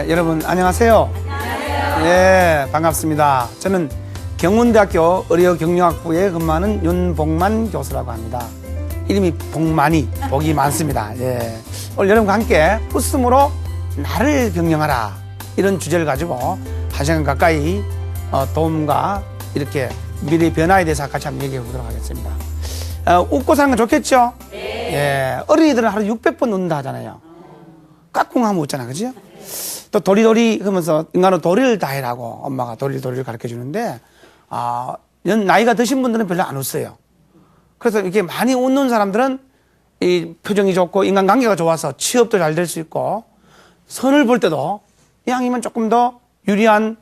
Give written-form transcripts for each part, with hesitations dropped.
여러분 안녕하세요. 예, 반갑습니다. 저는 경운대학교 의료경영학부에 근무하는 윤복만 교수라고 합니다. 이름이 복만이 복이 많습니다. 예. 오늘 여러분과 함께 웃음으로 나를 경영하라 이런 주제를 가지고 1시간 가까이 도움과 이렇게 미래 변화에 대해서 같이 한번 얘기해 보도록 하겠습니다. 웃고 사는 건 좋겠죠? 네. 예. 어린이들은 하루 600번 웃는다 하잖아요. 까꿍하면 웃잖아, 그죠? 또 도리도리 하면서 인간은 도리를 다 해라고 엄마가 도리를 가르쳐 주는데, 나이가 드신 분들은 별로 안 웃어요. 그래서 이렇게 많이 웃는 사람들은 이 표정이 좋고 인간관계가 좋아서 취업도 잘 될 수 있고, 선을 볼 때도 이왕이면 조금 더 유리한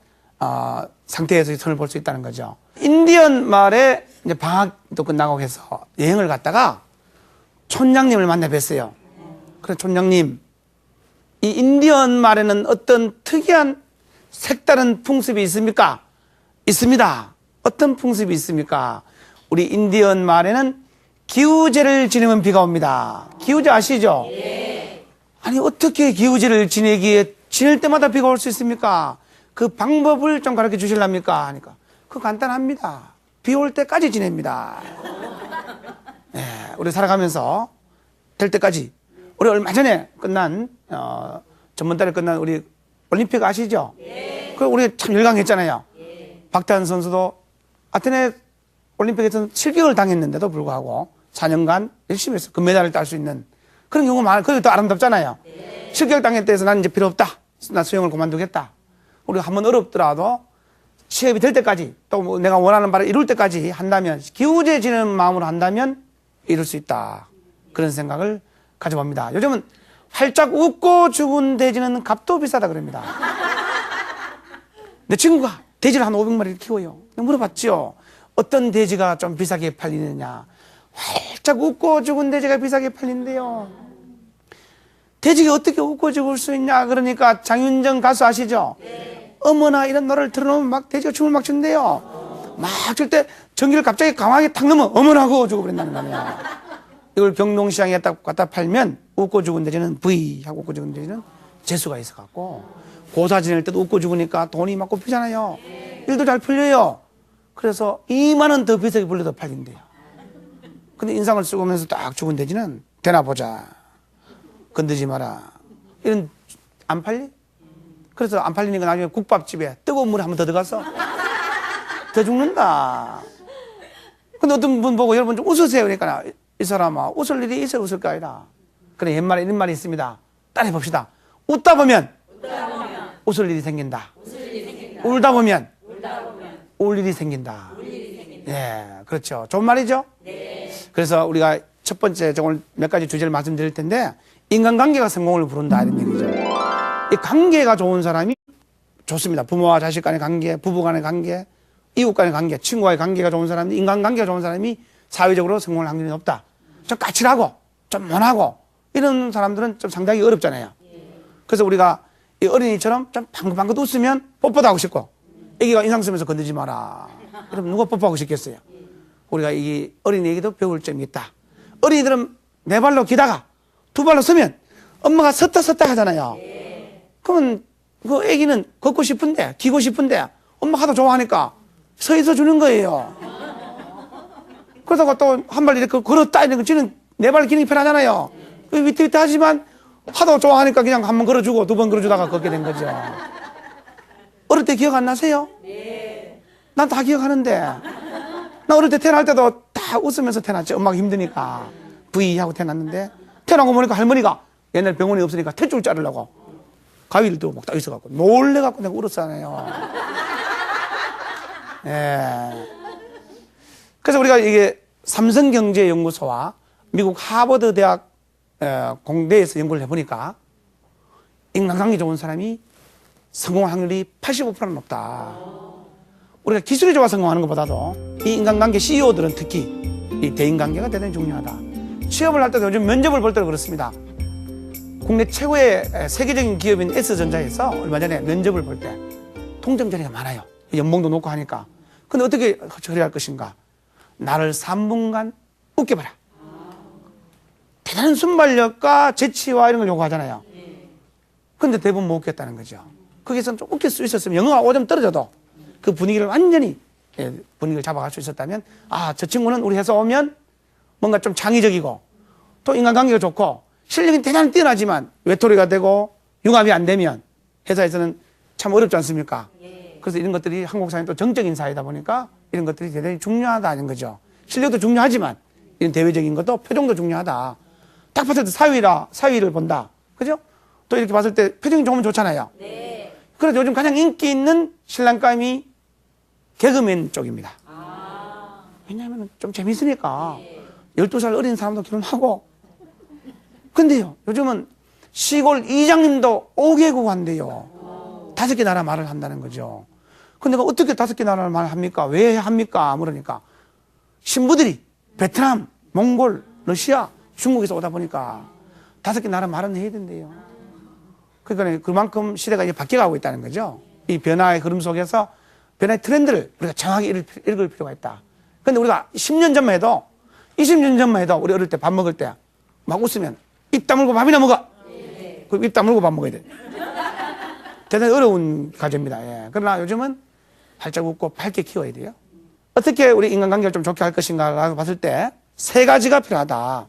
상태에서 선을 볼 수 있다는 거죠. 인디언 마을에 이제 방학도 끝나고 해서 여행을 갔다가 촌장님을 만나 뵀어요. 그래서 촌장님, 이 인디언 마을에는 어떤 특이한 색다른 풍습이 있습니까? 있습니다. 어떤 풍습이 있습니까? 우리 인디언 마을에는 기우제를 지내면 비가 옵니다. 기우제 아시죠? 예. 아니 어떻게 기우제를 지낼 때마다 비가 올 수 있습니까? 그 방법을 좀 가르쳐 주실랍니까? 하니까 그거 간단합니다. 비 올 때까지 지냅니다. 네, 우리 살아가면서 될 때까지. 우리 얼마 전에 끝난 전번달에 끝난 우리 올림픽 아시죠? 예. 그 우리 참 열광했잖아요. 예. 박태환 선수도 아테네 올림픽에서 실격을 당했는데도 불구하고 4년간 열심히 해서 금메달을 딸 수 있는 그런 경우가 많아요. 그게 더 아름답잖아요. 예. 실격 당했다 해서 나는 이제 필요 없다. 나 수영을 그만두겠다. 우리가 한번 어렵더라도 취업이 될 때까지 또 뭐 내가 원하는 바를 이룰 때까지 한다면 기우제지는 마음으로 한다면 이룰 수 있다. 그런 생각을 가져봅니다. 요즘은 활짝 웃고 죽은 돼지는 값도 비싸다 그럽니다. 내 친구가 돼지를 한 500마리를 키워요. 물어봤죠. 어떤 돼지가 좀 비싸게 팔리느냐. 활짝 웃고 죽은 돼지가 비싸게 팔린대요. 돼지가 어떻게 웃고 죽을 수 있냐. 그러니까 장윤정 가수 아시죠? 네. 어머나 이런 노래를 틀어놓으면 막 돼지가 춤을 막 춘대요. 막 출 때 전기를 갑자기 강하게 탁 넣으면 어머나 하고 죽어 버린다는 거예요. 이걸 경동시장에 딱 갖다 팔면 웃고 죽은 돼지는 V 하고 웃고 죽은 돼지는 재수가 있어갖고 고사 지낼 때도 웃고 죽으니까 돈이 막 꼽히잖아요. 일도 잘 풀려요. 그래서 2만 원 더 비싸게 불려도 팔린대요. 근데 인상을 쓰고 오면서 딱 죽은 돼지는 되나 보자. 건드지 마라. 이런 안 팔리? 그래서 안 팔리니까 나중에 국밥집에 뜨거운 물에 한번 더 들어가서 더 죽는다. 근데 어떤 분 보고 여러분 좀 웃으세요. 그러니까 이 사람아 웃을 일이 있어야 웃을 거 아니라. 그래 옛말에 이런 말이 있습니다. 따라해 봅시다. 웃다 보면 웃을 일이 생긴다. 울다 보면 울 일이 생긴다. 예, 그렇죠. 좋은 말이죠? 네. 그래서 우리가 첫 번째 오늘 몇 가지 주제를 말씀드릴 텐데 인간관계가 성공을 부른다 이런 얘기죠. 이 관계가 좋은 사람이 좋습니다. 부모와 자식 간의 관계, 부부 간의 관계, 이웃 간의 관계, 친구와의 관계가 좋은 사람이 인간관계가 좋은 사람이 사회적으로 성공할 확률이 높다. 좀 까칠하고 좀 모나고 이런 사람들은 좀 상당히 어렵잖아요. 그래서 우리가 이 어린이처럼 좀 방긋방긋 웃으면 뽀뽀도 하고 싶고 애기가 인상 쓰면서 건드지 마라. 그럼 누가 뽀뽀하고 싶겠어요? 우리가 이 어린이에게도 배울 점이 있다. 어린이들은 네 발로 기다가 두 발로 서면 엄마가 섰다 하잖아요. 그러면 그 애기는 걷고 싶은데 기고 싶은데 엄마가 하도 좋아하니까 서 있어 주는 거예요. 그러다가 또 한 발 이렇게 걸었다 이러니까 지는 네 발 기능이 편하잖아요. 위태위태하지만 하도 좋아하니까 그냥 한 번 걸어주고 두 번 걸어주다가 걷게 된 거죠. 어릴 때 기억 안 나세요? 네. 난 다 기억하는데. 나 어릴 때 태어날 때도 다 웃으면서 태어났지. 엄마가 힘드니까. V 하고 태어났는데 태어나고 보니까 할머니가 옛날 병원이 없으니까 탯줄 자르려고 가위를 들고 막 딱 있어갖고 놀래갖고 내가 울었잖아요. 예. 그래서 우리가 이게 삼성경제연구소와 미국 하버드 대학 공대에서 연구를 해보니까 인간관계 좋은 사람이 성공할 확률이 85%는 높다. 우리가 기술이 좋아 성공하는 것보다도 이 인간관계 CEO들은 특히 이 대인관계가 대단히 중요하다. 취업을 할 때도 요즘 면접을 볼 때도 그렇습니다. 국내 최고의 세계적인 기업인 S전자에서 얼마 전에 면접을 볼 때 통정 자리가 많아요. 연봉도 높고 하니까. 근데 어떻게 처리할 것인가? 나를 3분간 웃게 봐라. 대단한 순발력과 재치와 이런 걸 요구하잖아요. 근데 대부분 못 웃겼다는 거죠. 거기서 좀 웃길 수 있었으면 영어가 5점 떨어져도 그 분위기를 완전히 분위기를 잡아갈 수 있었다면 아, 저 친구는 우리 회사 오면 뭔가 좀 창의적이고 또 인간관계가 좋고 실력이 대단히 뛰어나지만 외톨이가 되고 융합이 안 되면 회사에서는 참 어렵지 않습니까? 그래서 이런 것들이 한국 사회는 또 정적인 사회다 보니까 이런 것들이 대단히 중요하다는 거죠. 실력도 중요하지만 이런 대외적인 것도 표정도 중요하다. 딱 봤을 때 사위를 본다. 그죠? 또 이렇게 봤을 때 표정이 좋으면 좋잖아요. 네. 그래서 요즘 가장 인기 있는 신랑감이 개그맨 쪽입니다. 왜냐하면 좀 재밌으니까. 12살 어린 사람도 결혼하고. 근데요, 요즘은 시골 이장님도 5개국 한대요. 5개 나라 말을 한다는 거죠. 근데 어떻게 5개 나라 말을 합니까? 왜 합니까? 물으니까 신부들이 베트남, 몽골, 러시아, 중국에서 오다 보니까 5개 나라 말은 해야 된대요. 그러니까 그만큼 시대가 이제 바뀌어가고 있다는 거죠. 이 변화의 흐름 속에서 변화의 트렌드를 우리가 정확히 읽을 필요가 있다. 근데 우리가 10년 전만 해도 20년 전만 해도 우리 어릴 때 밥 먹을 때 막 웃으면 입 다물고 밥이나 먹어. 그럼 입 다물고 밥 먹어야 돼. 대단히 어려운 과제입니다. 예. 그러나 요즘은 활짝 웃고 밝게 키워야 돼요. 어떻게 우리 인간관계를 좀 좋게 할 것인가라고 봤을 때 3가지가 필요하다.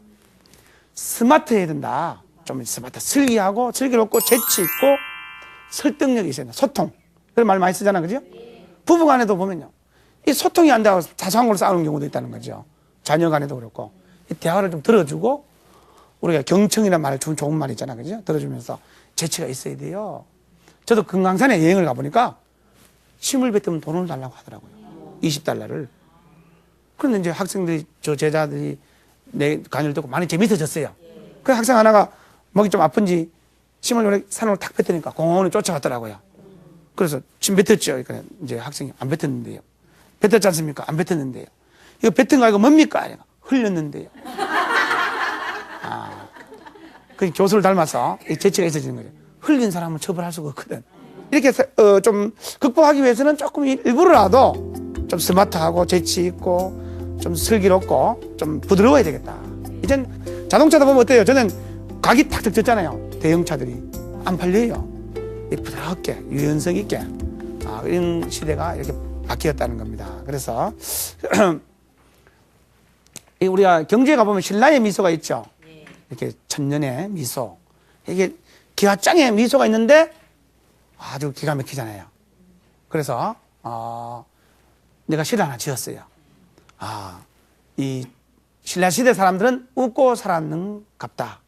스마트해야 된다. 좀 스마트, 슬기하고 슬기롭고 재치있고 설득력이 있어야 된다. 소통. 그런 말 많이 쓰잖아, 그죠? 부부간에도 보면요, 이 소통이 안 되고 사소한 걸로 싸우는 경우도 있다는 거죠. 자녀간에도 그렇고 이 대화를 좀 들어주고 우리가 경청이라는 말을 좋은 말 있잖아, 그죠? 들어주면서 재치가 있어야 돼요. 저도 금강산에 여행을 가보니까 침을 뱉으면 돈을 달라고 하더라고요. 20달러를. 그런데 이제 학생들이, 저 제자들이 내 강의를 듣고 많이 재밌어졌어요. 그 학생 하나가 목이 좀 아픈지 침을 산으로 탁 뱉으니까 공원에 쫓아갔더라고요. 그래서 침 뱉었죠. 그러니까 이제 학생이 안 뱉었는데요. 뱉었지 않습니까? 안 뱉었는데요. 이거 뱉은 거 이거 뭡니까? 흘렸는데요. 아, 그 교수를 닮아서 재치가 있어지는 거죠. 흘린 사람은 처벌할 수가 없거든. 이렇게 좀 극복하기 위해서는 조금 일부러라도 좀 스마트하고 재치 있고 좀 슬기롭고 좀 부드러워야 되겠다. 이젠 자동차도 보면 어때요? 저는 각이 탁 졌잖아요. 대형차들이 안 팔려요. 부드럽게 유연성 있게 이런 시대가 이렇게 바뀌었다는 겁니다. 그래서 우리가 경주에 가보면 신라의 미소가 있죠. 이렇게 천년의 미소. 이게 기와장의 미소가 있는데 아주 기가 막히잖아요. 그래서 내가 시를 하나 지었어요. 이 신라 시대 사람들은 웃고 살았는 갑다.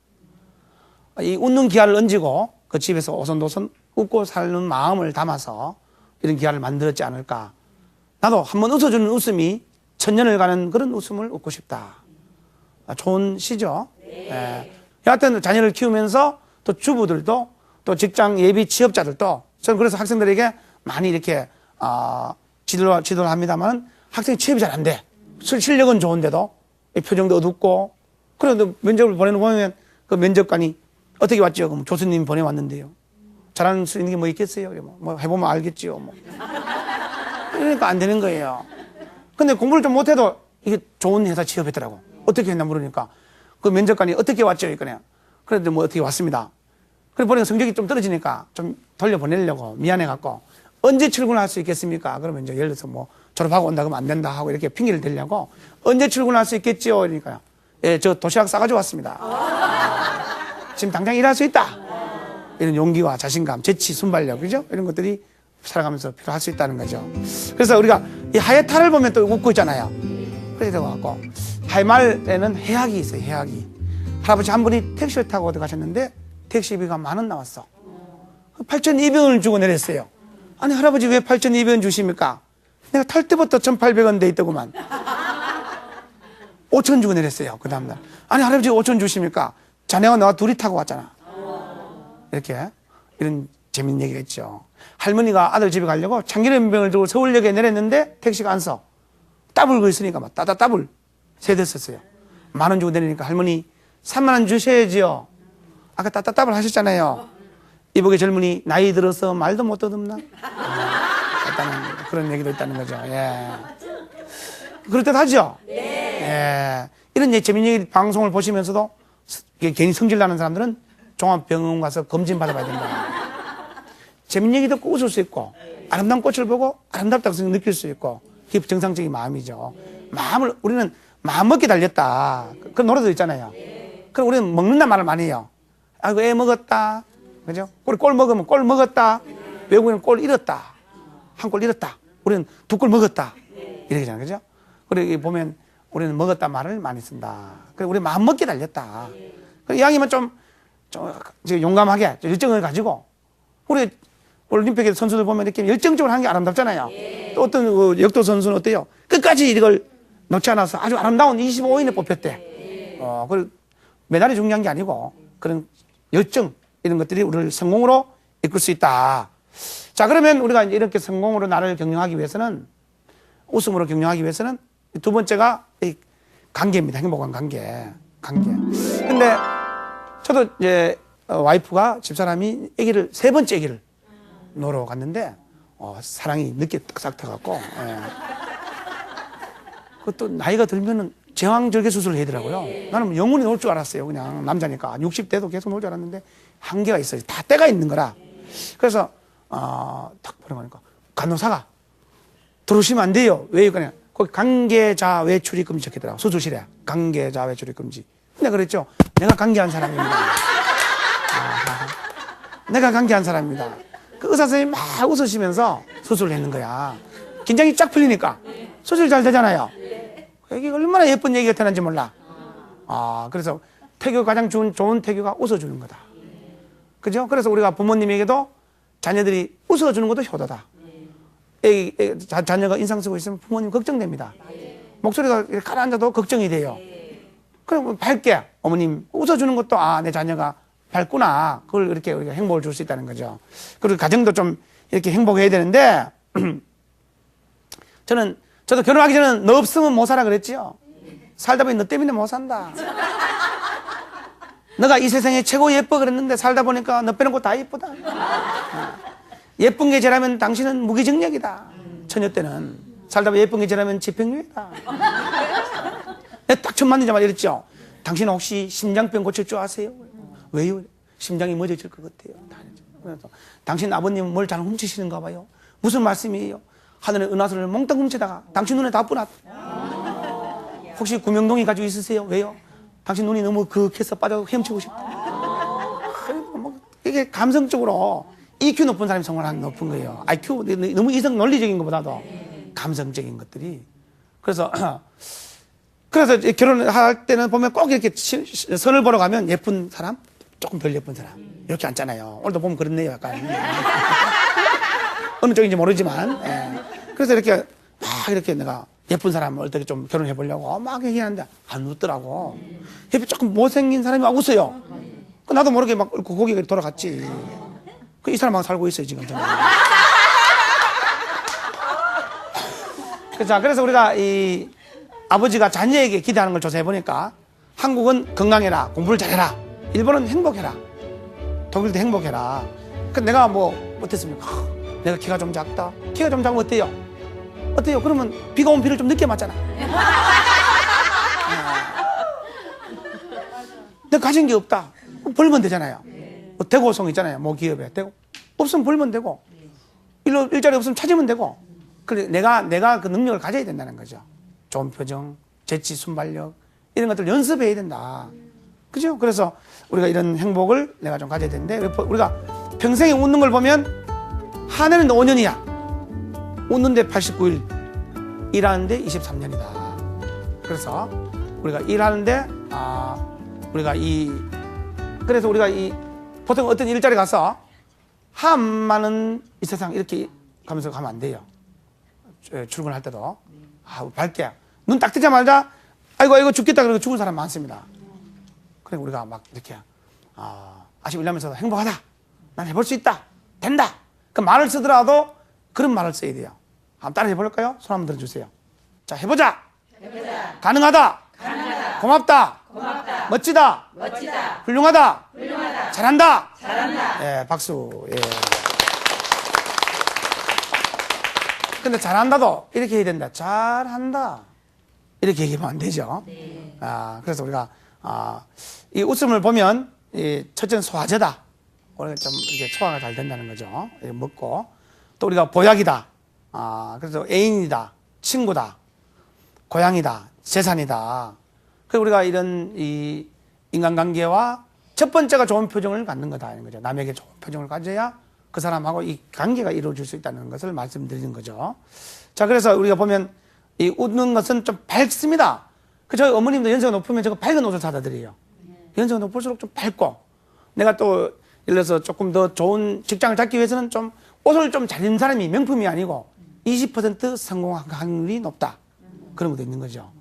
이 웃는 기와를 얹고 그 집에서 오손도손 웃고 사는 마음을 담아서 이런 기와를 만들었지 않을까. 나도 한번 웃어주는 웃음이 천년을 가는 그런 웃음을 웃고 싶다. 좋은 시죠. 네. 여하튼 자녀를 키우면서 또 주부들도 또 직장 예비 취업자들도 저는 그래서 학생들에게 많이 이렇게 지도를 합니다만 학생이 취업이 잘 안 돼. 실력은 좋은데도 표정도 어둡고 그런데 면접을 보내면 그 면접관이 어떻게 왔죠? 그럼 교수님 보내왔는데요. 잘할 수 있는 게 뭐 있겠어요? 뭐 해보면 알겠지요. 뭐. 그러니까 안 되는 거예요. 근데 공부를 좀 못해도 이게 좋은 회사 취업했더라고. 어떻게 했나 물으니까 그 면접관이 어떻게 왔죠? 이거네요. 그런데 뭐 어떻게 왔습니다. 그래 보니까 성적이 좀 떨어지니까 좀 돌려보내려고 미안해갖고 언제 출근할 수 있겠습니까? 그러면 이제 예를 들어서 뭐 졸업하고 온다 그러면 안 된다 하고 이렇게 핑계를 대려고 언제 출근할 수 있겠지요? 그러니까요. 예, 저 도시락 싸가지고 왔습니다. 지금 당장 일할 수 있다. 이런 용기와 자신감, 재치, 순발력, 그죠? 이런 것들이 살아가면서 필요할 수 있다는 거죠. 그래서 우리가 이 하회탈을 보면 또 웃고 있잖아요. 그래서 갖고 하회말에는 해악이 있어요. 해악이. 할아버지 한 분이 택시를 타고 어디 가셨는데 택시비가 10,000원 나왔어. 8,200원을 주고 내렸어요. 아니 할아버지 왜 8,200원 주십니까? 내가 탈 때부터 1,800원 돼 있더구만. 5,000원 주고 내렸어요. 그 다음날. 아니 할아버지 5,000원 주십니까? 자네와 너와 둘이 타고 왔잖아. 이렇게 이런 재밌는 얘기가 있죠. 할머니가 아들 집에 가려고 참기름병을 들고 서울역에 내렸는데 택시가 안 서. 따블 거 있으니까 막 따블 세대 썼어요. 10,000원 주고 내리니까 할머니 30,000원 주셔야지요. 아까 따블 하셨잖아요. 이복의 젊은이 나이 들어서 말도 못 더듬나? 있다는 그런 얘기도 있다는 거죠. 예. 그럴 듯 하죠? 네. 예. 이런 재밌는 얘기 방송을 보시면서도 괜히 성질 나는 사람들은 종합병원 가서 검진 받아봐야 된다. 재밌는 얘기 듣고 웃을 수 있고, 아름다운 꽃을 보고 아름답다고 느낄 수 있고, 그게 정상적인 마음이죠. 우리는 마음 먹기 달렸다. 그런 노래도 있잖아요. 그럼 우리는 먹는다는 말을 많이 해요. 아이고, 애 먹었다. 그죠? 우리 꼴 먹으면 꼴 먹었다. 외국인은 꼴 잃었다. 한 꼴 잃었다. 우리는 두 꼴 먹었다. 이렇게 하잖아요. 그죠? 그리고 보면 우리는 먹었다 말을 많이 쓴다. 그래서 우리 마음 먹기 달렸다. 이왕이면 좀 용감하게 열정을 가지고, 우리 올림픽의 선수들 보면 이렇게 열정적으로 하는 게 아름답잖아요. 또 어떤 그 역도 선수는 어때요? 끝까지 이걸 놓지 않아서 아주 아름다운 25인에 뽑혔대. 그리고 메달이 중요한 게 아니고 그런 열정, 이런 것들이 우리를 성공으로 이끌 수 있다. 자, 그러면 우리가 이제 이렇게 성공으로 나를 격려하기 위해서는, 웃음으로 격려하기 위해서는 두 번째가 이 관계입니다. 행복한 관계. 근데 저도 이제 와이프가, 집사람이 세 번째 아기를 놓으러 갔는데, 사랑이 늦게 싹 터갖고, 그것도 나이가 들면은 제왕절개 수술을 해야 되더라고요. 나는 영원히 놀 줄 알았어요. 그냥 남자니까. 60대도 계속 놀 줄 알았는데, 한계가 있어요. 다 때가 있는 거라. 그래서, 딱 보내보니까, 간호사가, 들어오시면 안 돼요. 왜요? 그냥, 거기 관계자 외출입 금지 적혀있더라고. 수술실에. 관계자 외출입 금지. 근데 그랬죠. 내가 관계한 사람입니다. 내가 관계한 사람입니다. 그 의사 선생님이 막 웃으시면서 수술을 했는 거야. 긴장이 쫙 풀리니까. 수술 잘 되잖아요. 이게 얼마나 예쁜 얘기가 되는지 몰라. 그래서 태교, 가장 좋은 태교가 웃어주는 거다. 그죠? 그래서 우리가 부모님에게도 자녀들이 웃어주는 것도 효도다. 자녀가 인상 쓰고 있으면 부모님 걱정됩니다. 목소리가 이렇게 가라앉아도 걱정이 돼요. 그럼 밝게 어머님 웃어주는 것도, 내 자녀가 밝구나. 그걸 이렇게 우리가 행복을 줄 수 있다는 거죠. 그리고 가정도 좀 이렇게 행복해야 되는데, 저도 결혼하기 전에는 너 없으면 못 살아 그랬지요. 살다 보니 너 때문에 못 산다. 너가 이 세상에 최고 예뻐 그랬는데 살다 보니까 너 빼놓고 다 예쁘다. 예쁜 게 제라면 당신은 무기징역이다. 처녀 때는 살다 보니 예쁜 게 제라면 집행유예다. 내가 딱 처음 만나자마자 이랬죠. 당신 혹시 심장병 고칠 줄 아세요? 왜요? 심장이 멎어질 것 같아요. 그래서 당신 아버님 뭘 잘 훔치시는가 봐요. 무슨 말씀이에요? 하늘의 은하수를 몽땅 훔치다가 당신 눈에 다 뿌놨다. 혹시 구명동이 가지고 있으세요? 왜요? 당신 눈이 너무 그윽해서 빠져 헤엄치고 싶다. 이게 감성적으로 EQ 높은 사람이 성공을 높은 거예요. IQ 너무 이성 논리적인 것보다도 감성적인 것들이. 그래서 결혼할 때는 보면 꼭 이렇게 선을 보러 가면 예쁜 사람, 조금 덜 예쁜 사람 이렇게 앉잖아요. 오늘도 보면 그렇네요, 약간. 어느 쪽인지 모르지만. 그래서 이렇게 막 이렇게 내가 예쁜 사람을 어떻게 좀 결혼해 보려고 막 얘기하는데 안 웃더라고. 옆에 조금 못생긴 사람이 막 웃어요. 나도 모르게 막 고개가 돌아갔지. 이 사람하고 살고 있어요, 지금 저는. 그래서 우리가 이 아버지가 자녀에게 기대하는 걸 조사해 보니까 한국은 건강해라, 공부를 잘해라. 일본은 행복해라. 독일도 행복해라. 내가 어땠습니까? 내가 키가 좀 작다. 키가 좀 작으면 어때요? 그러면 비가 오면 비를 좀 늦게 맞잖아. 내가 가진 게 없다. 벌면 되잖아요. 대고성 있잖아요. 기업에. 없으면 벌면 되고. 일자리 없으면 찾으면 되고. 그래, 내가 그 능력을 가져야 된다는 거죠. 좋은 표정, 재치, 순발력, 이런 것들 연습해야 된다. 그죠? 그래서 우리가 이런 행복을 내가 좀 가져야 되는데, 우리가 평생에 웃는 걸 보면, 한 해는 5년이야. 웃는데 89일, 일하는데 23년이다. 그래서 우리가 일하는데, 그래서 우리가 보통 어떤 일자리 가서, 한마는 이 세상 이렇게 가면서 가면 안 돼요. 출근할 때도. 밝게. 눈 딱 뜨자마자, 아이고, 죽겠다. 그러고 죽은 사람 많습니다. 그래, 우리가 막 이렇게, 아침 일하면서 행복하다. 난 해볼 수 있다. 된다. 그 말을 쓰더라도 그런 말을 써야 돼요. 한번 따라 해볼까요? 손 한번 들어주세요. 자, 해보자. 가능하다. 고맙다. 멋지다. 훌륭하다. 잘한다. 예, 박수. 예. 근데 잘한다도 이렇게 해야 된다. 잘한다. 이렇게 얘기하면 안 되죠. 그래서 우리가, 이 웃음을 보면 첫째는 소화제다. 우리가 좀 이렇게 소화가 잘 된다는 거죠. 이렇게 먹고. 또 우리가 보약이다. 그래서 애인이다. 친구다. 고향이다. 재산이다. 그래서 우리가 이런 이 인간관계와 첫 번째가 좋은 표정을 갖는 거다. 이런 거죠. 남에게 좋은 표정을 가져야 그 사람하고 이 관계가 이루어질 수 있다는 것을 말씀드리는 거죠. 자, 그래서 우리가 보면 이 웃는 것은 좀 밝습니다. 저희 어머님도 연세가 높으면 저거 밝은 옷을 사다 드려요. 연세가 높을수록 좀 밝고, 내가 또 예를 들어서 조금 더 좋은 직장을 잡기 위해서는 좀 옷을 좀 잘 입는 사람이 명품이 아니고 20% 성공할 확률이 높다. 그런 것도 있는 거죠.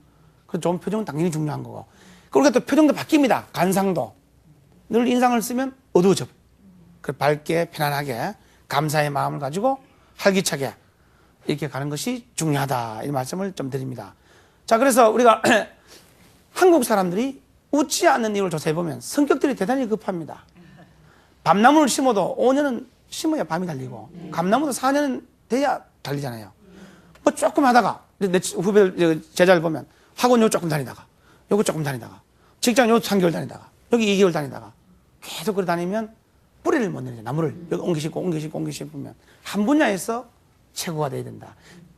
그래서 좋은 표정은 당연히 중요한 거고. 그리고 또 표정도 바뀝니다. 간상도. 늘 인상을 쓰면 어두워져. 밝게, 편안하게, 감사의 마음을 가지고 활기차게 이렇게 가는 것이 중요하다. 이 말씀을 좀 드립니다. 자, 그래서 우리가 한국 사람들이 웃지 않는 이유를 조사해보면 성격들이 대단히 급합니다. 밤나무를 심어도 5년은 심어야 밤이 달리고, 감나무도 4년은 돼야 달리잖아요. 뭐 조금 하다가, 내 후배, 제자를 보면 학원 요 조금 다니다가, 요거 조금 다니다가, 직장 요 3개월 다니다가, 여기 2개월 다니다가, 계속 그래 다니면 뿌리를 못 내리죠. 나무를 여기 옮기시면 한 분야에서 최고가 돼야 된다.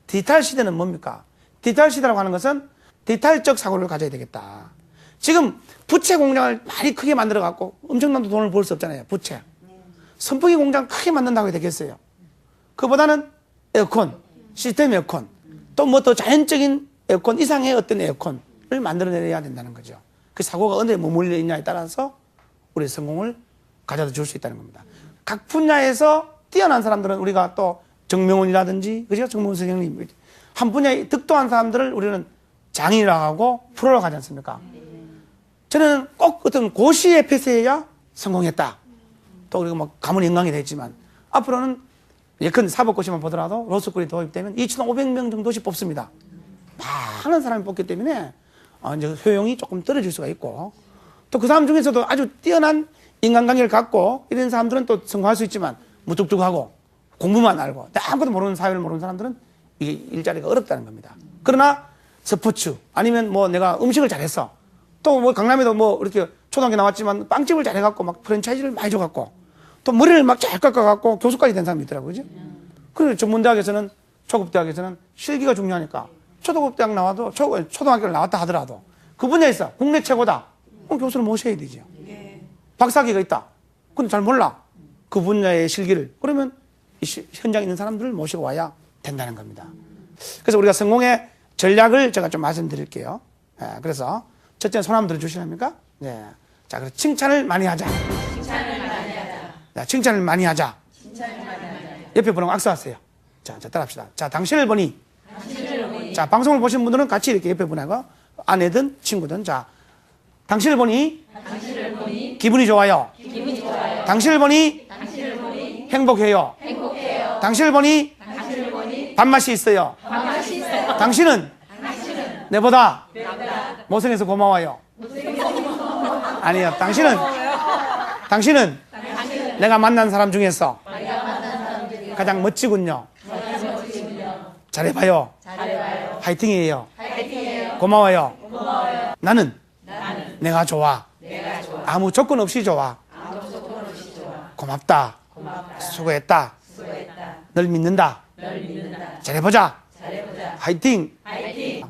디지털 시대는 뭡니까? 디지털 시대라고 하는 것은 디지털적 사고를 가져야 되겠다. 지금 부채 공장을 많이 크게 만들어 갖고 엄청난 돈을 벌 수 없잖아요. 부채. 선풍기 공장 크게 만든다고 해야 되겠어요. 그보다는 에어컨, 시스템 에어컨, 또 뭐 더 자연적인 에어컨 이상의 어떤 에어컨을 만들어내야 된다는 거죠. 그 사고가 어디에 머물러 있냐에 따라서 우리의 성공을 가져다 줄 수 있다는 겁니다. 각 분야에서 뛰어난 사람들은 우리가 또 정명훈이라든지, 그죠? 정명훈 선생님. 한 분야에 득도한 사람들을 우리는 장인이라고 하고 프로라고 하지 않습니까? 저는 꼭 어떤 고시에 패스해야 성공했다. 또 그리고 뭐 가문 영광이 됐지만, 앞으로는 예컨 사법고시만 보더라도 로스쿨이 도입되면 2,500명 정도씩 뽑습니다. 많은 사람이 뽑기 때문에 이제 효용이 조금 떨어질 수가 있고, 또 그 사람 중에서도 아주 뛰어난 인간관계를 갖고 이런 사람들은 또 성공할 수 있지만 무뚝뚝하고 공부만 알고 아무것도 모르는 사회를 모르는 사람들은 이게 일자리가 어렵다는 겁니다. 그러나 스포츠 아니면 뭐 내가 음식을 잘했어. 또 뭐 강남에도 뭐 이렇게 초등학교 나왔지만 빵집을 잘해갖고 막 프랜차이즈를 많이 줘갖고 또 머리를 막 잘 깎아갖고 교수까지 된 사람이 있더라고요. 그죠? 그리고 전문대학에서는 초급대학에서는 실기가 중요하니까 초등학교 나와도 초등학교를 나왔다 하더라도 그 분야에서 국내 최고다. 그럼 교수를 모셔야 되죠. 박사학위가 있다. 근데 잘 몰라. 그 분야의 실기를. 그러면 현장에 있는 사람들을 모시고 와야 된다는 겁니다. 그래서 우리가 성공의 전략을 제가 좀 말씀드릴게요. 그래서 첫째는 손 한번 들어주시랍니까? 네. 자, 그래서 칭찬을 많이 하자. 칭찬을 많이 하자. 자, 칭찬을 많이 하자. 칭찬을 많이 하자. 옆에 분하고 악수하세요. 자, 따라합시다. 자, 당신을 보니. 자, 방송을 보신 분들은 같이 이렇게 옆에 분하고 아내든 친구든 자, 당신을 보니 기분이 좋아요. 당신을 보니 행복해요. 당신을 보니 밥맛이 있어요. 당신은 내보다 못생겨서 고마워요. 아니요. 당신은 내가 만난 사람 중에서 가장 멋지군요. 잘해봐요. 화이팅이에요. 고마워요. 나는 내가 좋아. 아무 조건 없이 좋아. 고맙다. 수고했다. 널 믿는다. 잘해보자. 화이팅.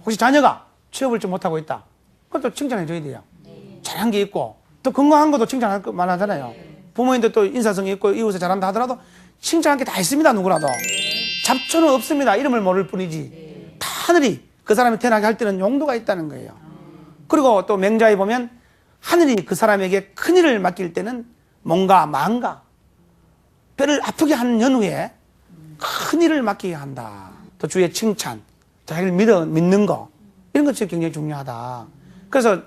혹시 자녀가 취업을 좀 못하고 있다. 그것도 칭찬해줘야 돼요. 잘한 게 있고 또 건강한 것도 칭찬할 만하잖아요. 부모님들 또 인사성이 있고 이웃에 잘한다 하더라도 칭찬할 게 다 있습니다. 누구라도. 잡초는 없습니다. 이름을 모를 뿐이지. 다 하늘이 그 사람이 태어나게 할 때는 용도가 있다는 거예요. 그리고 또 맹자에 보면 하늘이 그 사람에게 큰일을 맡길 때는 뭔가 망가 뼈를 아프게 하는 연후에 큰일을 맡기게 한다. 또 주위의 칭찬, 자기를 믿는 거 이런 것이 굉장히 중요하다. 그래서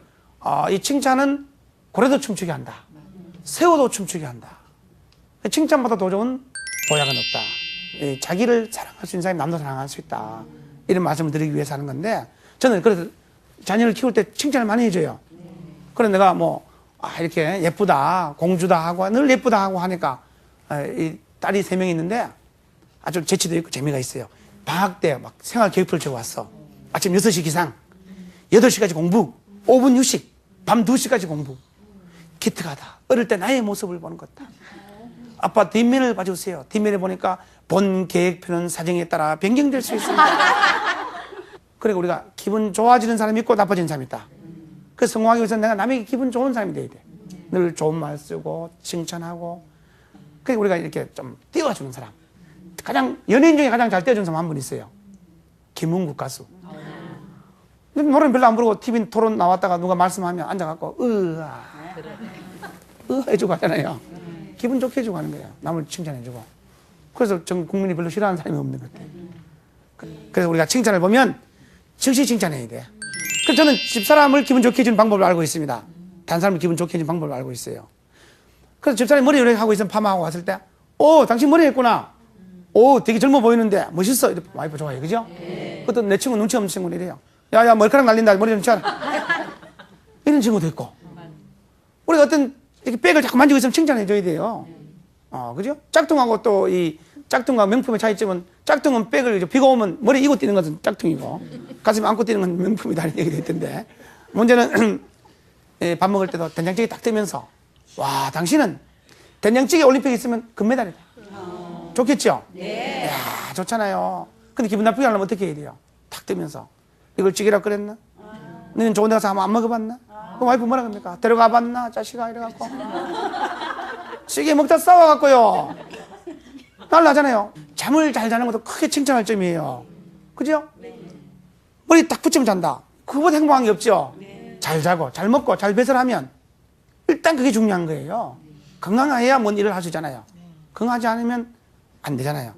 이 칭찬은 고래도 춤추게 한다. 새우도 춤추게 한다. 칭찬보다 더 좋은 보약은 없다. 자기를 사랑할 수 있는 사람이 남도 사랑할 수 있다. 이런 말씀을 드리기 위해서 하는 건데 저는 그래서 자녀를 키울 때 칭찬을 많이 해줘요. 그래서 내가 이렇게 예쁘다, 공주다 하고 늘 예쁘다 하고 하니까 이 딸이 3명이 있는데 아주 재치도 있고 재미가 있어요. 방학 때 막 생활교육표를 적어왔어. 아침 6시 기상, 8시까지 공부, 5분 휴식, 밤 2시까지 공부. 기특하다. 어릴 때 나의 모습을 보는 것다. 아빠 뒷면을 봐주세요. 뒷면에 보니까 본 계획표는 사정에 따라 변경될 수 있습니다. 그리고 우리가 기분 좋아지는 사람이 있고 나빠지는 사람이 있다. 그래서 성공하기 위해서는 내가 남에게 기분 좋은 사람이 돼야 돼. 늘 좋은 말 쓰고 칭찬하고. 그리고 우리가 이렇게 좀 띄워주는 사람. 연예인 중에 가장 잘 띄워주는 사람 한 분 있어요. 김은국 가수. 노래는 별로 안 부르고 TV 토론 나왔다가 누가 말씀하면 앉아갖고 해주고 하잖아요. 기분 좋게 해주고 하는 거예요. 남을 칭찬해주고. 그래서 전 국민이 별로 싫어하는 사람이 없는 것 같아요. 그래서 우리가 칭찬을 보면 즉시 칭찬해야 돼. 그래서 저는 집사람을 기분 좋게 해주는 방법을 알고 있습니다. 다른 사람을 기분 좋게 해주는 방법을 알고 있어요. 그래서 집사람이 머리 이렇게 하고 있으면 파마하고 왔을 때, 오, 당신 머리 했구나. 오, 되게 젊어 보이는데 멋있어. 이렇게 와이프 좋아해요. 그죠? 그것도 내 친구 눈치 없는 친구는 이래요. 야, 머리카락 날린다. 머리 좀 치워라. 이런 친구도 있고. 우리가 어떤 이렇게 백을 자꾸 만지고 있으면 칭찬해줘야 돼요. 그죠? 짝퉁하고 또 이 짝퉁과 명품의 차이점은 짝퉁은 백을 비가 오면 머리 이고 뛰는 것은 짝퉁이고 가슴에 안고 뛰는 건 명품이다. 이런 얘기도 있던데. 문제는 밥 먹을 때도 된장찌개 딱 뜨면서 와, 당신은 된장찌개 올림픽에 있으면 금메달이다. 좋겠죠? 네. 이야, 좋잖아요. 근데 기분 나쁘게 하려면 어떻게 해야 돼요? 탁 뜨면서. 이걸 찌개라 그랬나? 너는 좋은 데 가서 한번 안 먹어봤나? 그럼 와이프 뭐라 그럽니까? 데려가 봤나? 자식아, 이래갖고. 찌개 먹다 싸워갖고요. 날라잖아요. 잠을 잘 자는 것도 크게 칭찬할 점이에요. 그죠? 머리 딱 붙이면 잔다. 그거보다 행복한 게 없죠? 잘 자고, 잘 먹고, 잘 배설하면 일단 그게 중요한 거예요. 건강해야 뭔 일을 할 수 있잖아요. 건강하지 않으면 안 되잖아요.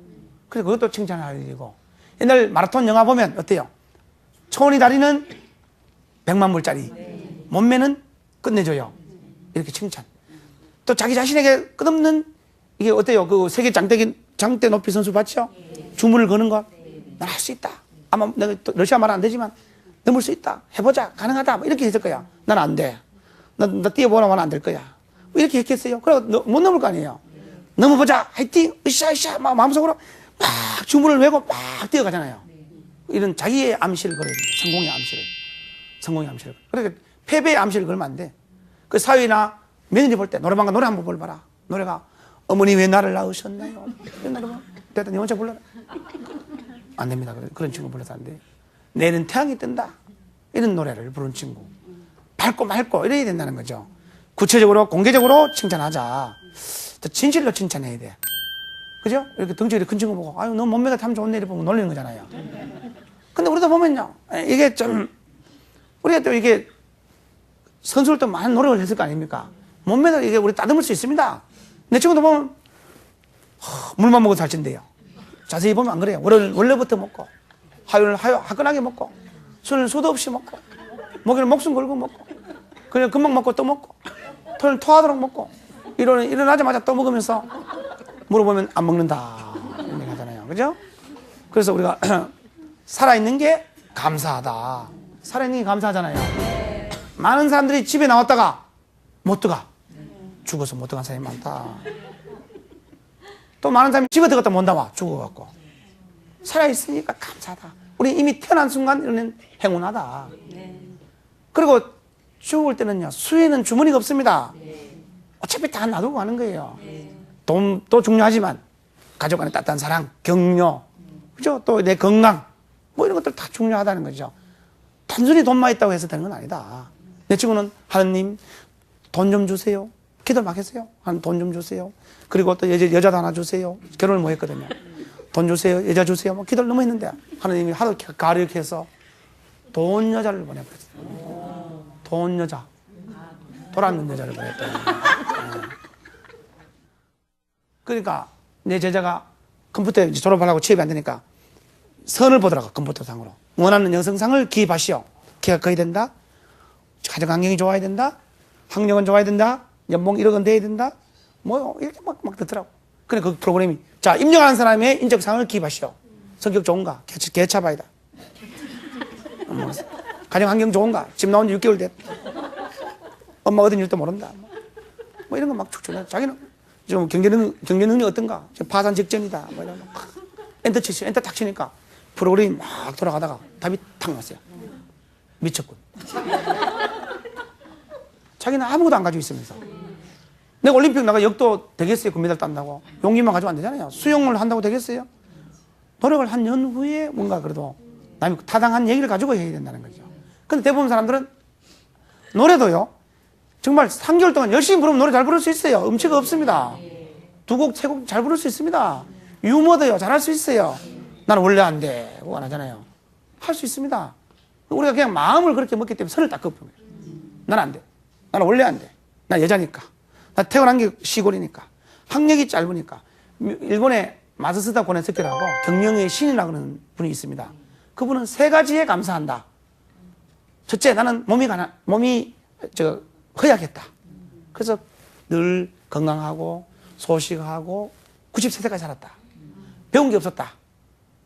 그래서 그것도 칭찬할 일이고. 옛날 마라톤 영화 보면 어때요? 초원이 다리는 100만 불짜리. 몸매는 끝내줘요. 이렇게 칭찬. 또 자기 자신에게 끝없는 이게 어때요? 그 세계 장대 높이 선수 봤죠? 주문을 거는 거. 난 할 수 있다. 아마 내가 러시아 말은 안 되지만 넘을 수 있다. 해보자. 가능하다. 뭐 이렇게 했을 거야. 난 안 돼. 나 뛰어보라면 안 될 거야. 뭐 이렇게 했겠어요? 그래 못 넘을 거 아니에요. 넘어보자. 화이팅. 으쌰. 막 마음속으로 막 주문을 외고 막 뛰어가잖아요. 이런 자기의 암시를 걸어야 됩니다. 성공의 암시를. 그러니까 패배의 암시를 걸면 안 돼. 그 사위나 며느리 볼 때 노래방가 노래 한번 불러봐라. 노래가 어머니 왜 나를 낳으셨나요? 이런 노래 봐. 됐다. 네 혼자 불러라. 안 됩니다. 그런 친구 불러서 안 돼. 내일은 태양이 뜬다. 이런 노래를 부른 친구. 밝고 맑고 이래야 된다는 거죠. 구체적으로 공개적으로 칭찬하자. 진실로 칭찬해야 돼. 그죠? 이렇게 덩치가 큰 친구 보고 아유 너 몸매가 참 좋네 이렇게 보고 놀리는 거잖아요. 근데 우리도 보면요. 이게 좀 우리가 또 이게 선수를 또 많은 노력을 했을 거 아닙니까? 몸매도 이게 우리 따듬을 수 있습니다. 내 친구도 보면 물만 먹어도 살찐대요. 자세히 보면 안 그래요. 원래부터 먹고 화요일 화끈하게 먹고 술은 수도 없이 먹고 목요일 목숨 걸고 먹고 그냥 금방 먹고 또 먹고 토요일 토하도록 먹고 일어나자마자 또 먹으면서 물어보면 안 먹는다 이런 얘기 하잖아요. 그죠? 그래서 우리가 살아있는 게 감사하다. 살아있는 게 감사하잖아요. 많은 사람들이 집에 나왔다가 못 들어가. 죽어서 못 들어간 사람이 많다. 또 많은 사람이 집에 들어갔다 못 나와. 죽어갖고. 살아있으니까 감사하다. 우리 이미 태어난 순간 이런 행운하다. 그리고 죽을 때는요. 수에는 주머니가 없습니다. 어차피 다 놔두고 가는 거예요. 돈도 중요하지만 가족 간의 따뜻한 사랑, 격려, 그죠? 또 내 건강 뭐 이런 것들 다 중요하다는 거죠. 단순히 돈만 있다고 해서 되는 건 아니다. 내 친구는 하느님 돈 좀 주세요. 기도를 막 했어요. 돈 좀 주세요. 그리고 또 여자도 하나 주세요. 결혼을 뭐 했거든요. 돈 주세요. 여자 주세요. 뭐 기도를 너무 했는데 하느님이 하도 가르쳐서 돈 여자를 보내버렸어요. 돈 여자. 돌아앉는 여자를 보냈더니. 그러니까 내 제자가 컴퓨터 이제 졸업하려고 취업이 안 되니까 선을 보더라고. 컴퓨터상으로. 원하는 여성상을 기입하시오. 키가 커야 된다. 가정 환경이 좋아야 된다. 학력은 좋아야 된다. 연봉 1억 원 돼야 된다. 뭐 이렇게 막 듣더라고. 그래 그 프로그램이 자 임명하는 사람의 인적상을 기입하시오. 성격 좋은가? 개차바이다. 가정 환경 좋은가? 집 나온 지 6개월 됐다. 엄마 어떤 일도 모른다. 뭐 이런 거 막 축축해. 자기는 좀 경제 능력 어떤가? 지금 파산 직전이다. 뭐 이런 거. 엔터 치시오. 엔터 탁 치니까 프로그램이 막 돌아가다가 답이 탁 났어요. 미쳤군. 자기는 아무것도 안 가지고 있으면서. 내가 올림픽 나가 역도 되겠어요? 금메달 딴다고. 용기만 가지고 안 되잖아요. 수영을 한다고 되겠어요? 노력을 한 연후에 뭔가 그래도 남이 타당한 얘기를 가지고 해야 된다는 거죠. 근데 대부분 사람들은 노래도요, 정말 3개월 동안 열심히 부르면 노래 잘 부를 수 있어요. 음치가 없습니다. 2곡, 3곡 잘 부를 수 있습니다. 유머도요, 잘할 수 있어요. 나는 원래 안 돼. 그거 안 하잖아요. 할 수 있습니다. 우리가 그냥 마음을 그렇게 먹기 때문에 선을 딱 긋는 거예요. 나는 안 돼. 나는 원래 안 돼. 나 여자니까. 나 태어난 게 시골이니까. 학력이 짧으니까. 일본의 마츠스다 고네스키라고 경영의 신이라고 하는 분이 있습니다. 그분은 3가지에 감사한다. 첫째, 나는 몸이 허약했다. 그래서 늘 건강하고 소식하고 93세까지 살았다. 배운 게 없었다.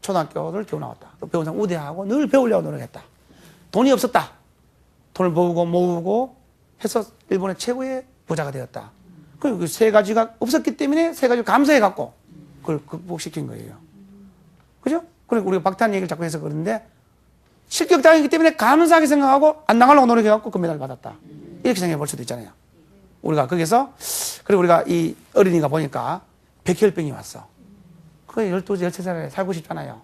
초등학교를 겨우 나왔다. 또 배운 사람 우대하고 늘 배우려고 노력했다. 돈이 없었다. 돈을 모으고 해서 일본의 최고의 부자가 되었다. 그리고 그 3가지가 없었기 때문에 3가지 감사해갖고 그걸 극복시킨 거예요. 그죠? 그리고 우리가 박태환 얘기를 자꾸 해서 그러는데 실격당했기 때문에 감사하게 생각하고 안 나가려고 노력해갖고 금메달을 받았다. 이렇게 생각해 볼 수도 있잖아요. 우리가 거기서, 그리고 우리가 이 어린이가 보니까 백혈병이 왔어. 그 12살, 13살에 살고 싶잖아요.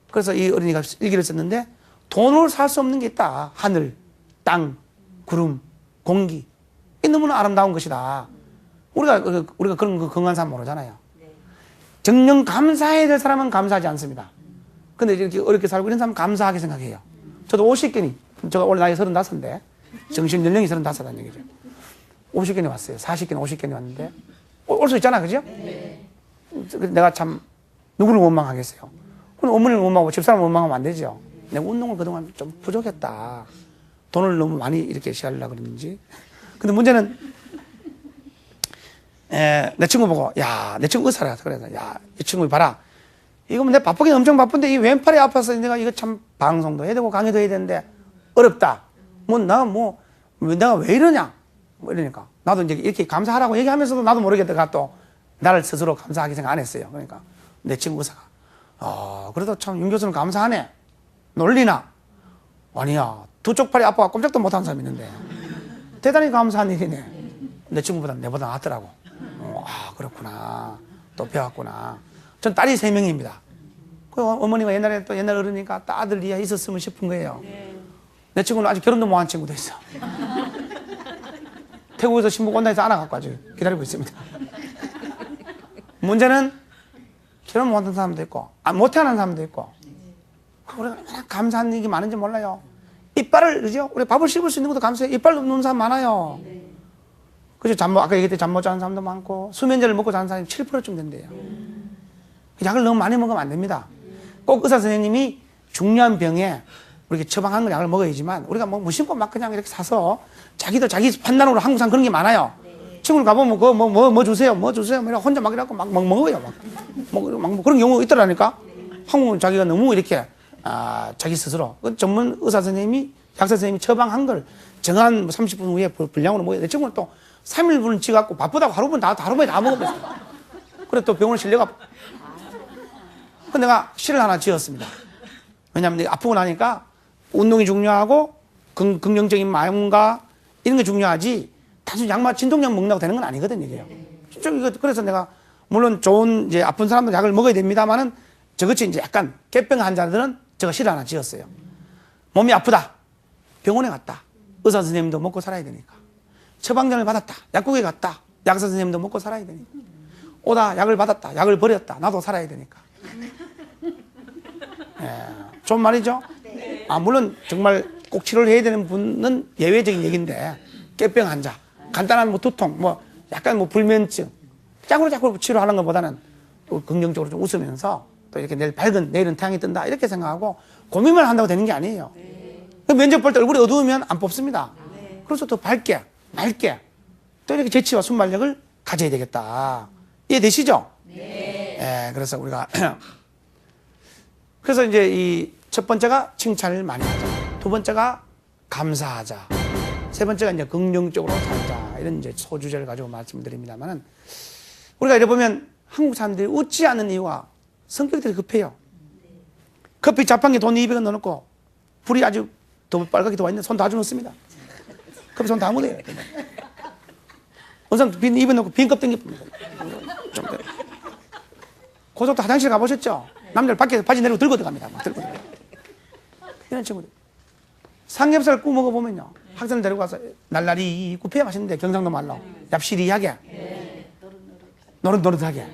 그래서 이 어린이가 일기를 썼는데 돈으로 살 수 없는 게 있다. 하늘, 땅, 구름, 공기. 이게 너무나 아름다운 것이다. 우리가 그런 거 건강한 사람 모르잖아요. 정녕 감사해야 될 사람은 감사하지 않습니다. 근데 이렇게 어렵게 살고 이런 사람은 감사하게 생각해요. 저도 50견이, 제가 올해 나이 35인데, 정신 연령이 35이라는 얘기죠. 50견이 왔어요. 40견이, 50견이 왔는데, 올 수 있잖아, 그죠? 네. 내가 참, 누구를 원망하겠어요? 그럼 어머니를 원망하고 집사람을 원망하면 안 되죠. 내가 운동을 그동안 좀 부족했다. 돈을 너무 많이 이렇게 시하려고 그랬는지. 근데 문제는, 내 친구 보고, 야, 내 친구 의사라. 그래서, 야, 이 친구 봐라. 이거 내 바쁘긴 엄청 바쁜데 이 왼팔이 아파서 내가 이거 참 방송도 해야 되고 강의도 해야 되는데 어렵다. 내가 왜 이러냐. 뭐 이러니까. 나도 이제 이렇게 감사하라고 얘기하면서도 나도 모르겠다가 또 나를 스스로 감사하게 생각 안 했어요. 그러니까 내 친구 의사가, 그래도 참 윤 교수는 감사하네. 놀리나? 아니야. 2쪽 팔이 아파가 꼼짝도 못한 사람이 있는데 대단히 감사한 일이네. 내 친구보다 내보다 낫더라고. 그렇구나. 또 배웠구나. 전 딸이 3명입니다. 그 어머니가 옛날에 또 옛날 어른이니까 아들 이하 있었으면 싶은 거예요. 내 친구는 아직 결혼도 못한 친구도 있어. 태국에서 신부 온다 해서 안아갖고 아주 기다리고 있습니다. 문제는 결혼 못한 사람도 있고, 못 태어난 사람도 있고, 우리가 얼마나 감사한 일이 많은지 몰라요. 이빨을, 그죠? 우리 밥을 씹을 수 있는 것도 감사해요. 이빨 없는 사람 많아요. 그죠? 아까 얘기했듯이 잠 못 자는 사람도 많고, 수면제를 먹고 자는 사람이 7%쯤 된대요. 약을 너무 많이 먹으면 안 됩니다. 꼭 의사 선생님이 중요한 병에 우리가 처방한 걸 약을 먹어야지만 우리가 뭐 무심코 막 그냥 이렇게 사서 자기 판단으로 한국 사람 그런 게 많아요. 친구를 가보면 뭐 주세요. 뭐 혼자 막 이래갖고 막 먹어요. 막 그런 경우가 있더라니까. 한국은 자기가 너무 이렇게, 자기 스스로. 전문 의사 선생님이, 약사 선생님이 처방한 걸 정한 30분 후에 분량으로 먹어야 돼. 내 친구는 또 3일분을 지갖고 바쁘다고 하루분 하루만에 다 먹어버렸어. 그래 또 병원에 실려가. 그 내가 시를 하나 지었습니다. 왜냐하면 내가 아프고 나니까 운동이 중요하고 긍정적인 마음과 이런 게 중요하지 단순히 진통약 먹는다고 되는 건 아니거든 이게요. 그래서 내가 물론 좋은 이제 아픈 사람들 약을 먹어야 됩니다만은 저같이 이제 약간 폐병 환자들은 제가 시를 하나 지었어요. 몸이 아프다. 병원에 갔다. 의사 선생님도 먹고 살아야 되니까. 처방전을 받았다. 약국에 갔다. 약사 선생님도 먹고 살아야 되니까. 오다 약을 받았다. 약을 버렸다. 나도 살아야 되니까. 좋은 말이죠? 네. 물론 정말 꼭 치료를 해야 되는 분은 예외적인 얘기인데 폐병 환자, 간단한 두통, 약간 불면증 짝으로 자꾸 치료하는 것보다는 또 긍정적으로 좀 웃으면서 또 이렇게 내일은 태양이 뜬다 이렇게 생각하고 고민만 한다고 되는 게 아니에요. 네. 면접 볼 때 얼굴이 어두우면 안 뽑습니다. 네. 그래서 더 밝게, 맑게 또 이렇게 재치와 순발력을 가져야 되겠다. 이해되시죠? 네. 그래서 우리가 그래서 이제 이 첫 번째가 칭찬을 많이 하자. 두 번째가 감사하자. 세 번째가 이제 긍정적으로 살자. 이런 이제 소주제를 가지고 말씀드립니다만은 우리가 이래 보면 한국 사람들이 웃지 않는 이유가 성격들이 급해요. 커피 자판기에 돈 200원 넣어놓고 불이 아주 더 빨갛게 들어와 있는데 손 다 주놓습니다. 커피 손 다 묻어요. 원상 빈 입에 넣고 빈컵 땡깁니다. 좀 고속도 화장실 가보셨죠? 남자들 밖에서 바지 내리고 들고 들어갑니다. 막 들고 들어갑니다. 이런 친구들. 삼겹살 구워 먹어보면요. 학생들 데리고 가서 날라리 굽혀야 맛있는데 경상도 말로 얍시리하게 노릇노릇하게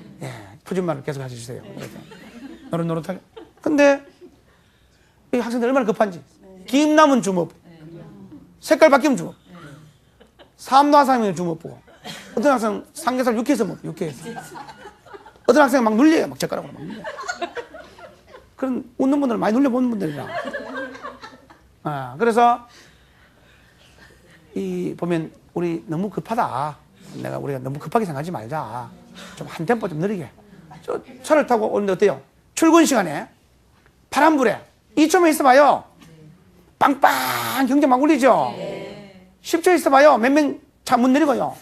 푸짐말을 계속 해주세요. 노릇노릇하게. 근데 이 학생들 얼마나 급한지 김 남은 주먹 색깔 바뀌면 주먹 삼도하삼이면 주먹 보고 어떤 학생 삼겹살 육회에서 먹고 육회에서 어떤 학생은 막 눌려요. 막 젓가락으로 막 눌려요. 그런 웃는 분들 많이 눌려보는 분들이라. 그래서 이 보면 우리 너무 급하다. 우리가 너무 급하게 생각하지 말자. 좀 한 템포 좀 느리게. 저 차를 타고 오는데 어때요? 출근 시간에 파란불에 2초만 있어봐요. 빵빵 경제 막 울리죠. 10초 있어봐요. 몇 명 차 문 내리고요.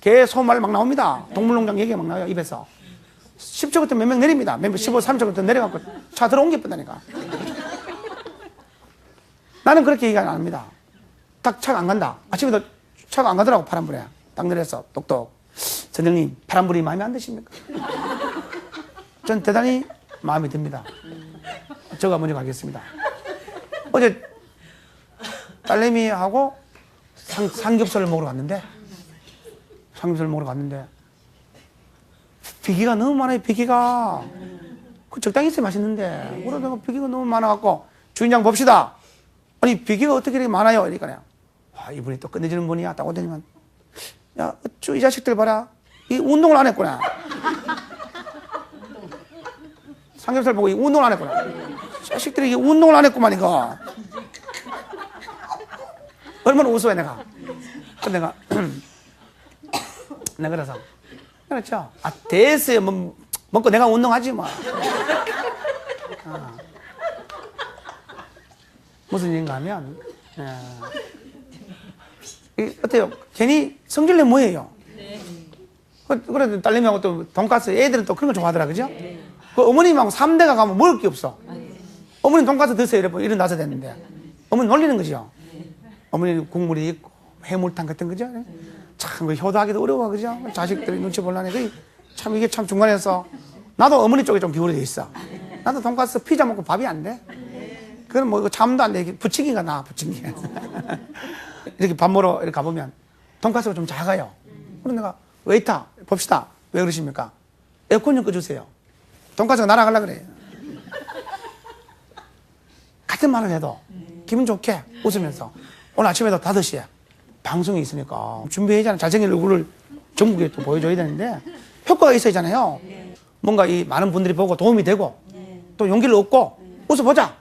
개 소말 막 나옵니다. 동물농장 얘기가 막 나와요 입에서. 10초부터 몇 명 내립니다. 몇 명 15, 3초부터 내려갖고 차 들어옮겨 뻔다니까. 나는 그렇게 얘기 안 합니다. 딱 차가 안 간다. 아침에도 차가 안 가더라고 파란불에. 딱 내려서 똑똑. 선생님 파란불이 마음에 안 드십니까? 전 대단히 마음에 듭니다. 저가 먼저 가겠습니다. 어제 딸내미하고 삼겹살을 먹으러 갔는데 비기가 너무 많아요. 비기가 그 적당히 있어야 맛있는데 그러다가 비기가 너무 많아갖고 주인장 봅시다. 아니 비기가 어떻게 이렇게 많아요? 이러니까 이분이 또 끝내주는 분이야. 딱 오더니만 야 어쭈 이 자식들 봐라. 이 운동을 안 했구나. 삼겹살 보고 이 운동을 안 했구나. 자식들이 이게 운동을 안 했구만 이거. 얼마나 우스워해 내가. 근데 내가 내가 그래서 그렇죠. 됐어요. 뭐, 먹고 내가 운동하지 뭐. 무슨 일인가 하면 어때요? 괜히 성질내 뭐예요? 그래 딸내미하고 또 돈가스 애들은 또 그런 거 좋아하더라 그죠? 그 어머님하고 3대가 가면 먹을 게 없어. 어머님 돈가스 드세요 이런 나서 됐는데 어머니 놀리는 거죠. 어머니 국물이 있고 해물탕 같은 거죠. 참 효도하기도 어려워 그죠? 자식들이 눈치 볼라네. 참 이게 참 중간에서 나도 어머니 쪽에 좀 기울어져 있어. 나도 돈가스 피자 먹고 밥이 안 돼. 그건 뭐 이거 잠도 안 돼. 부침개가 나 부침개. 이렇게 밥 먹으러 이렇게 가보면 돈가스가 좀 작아요. 그럼 내가 웨이터 봅시다. 왜 그러십니까? 에어컨 좀 꺼주세요. 돈가스가 날아가려고 그래요. 같은 말을 해도 기분 좋게 웃으면서 오늘 아침에도 5시에 방송이 있으니까 준비해야잖아. 잘생긴 얼굴을 전국에 또 보여줘야 되는데 효과가 있어야잖아요. 뭔가 이 많은 분들이 보고 도움이 되고 또 용기를 얻고 웃어보자.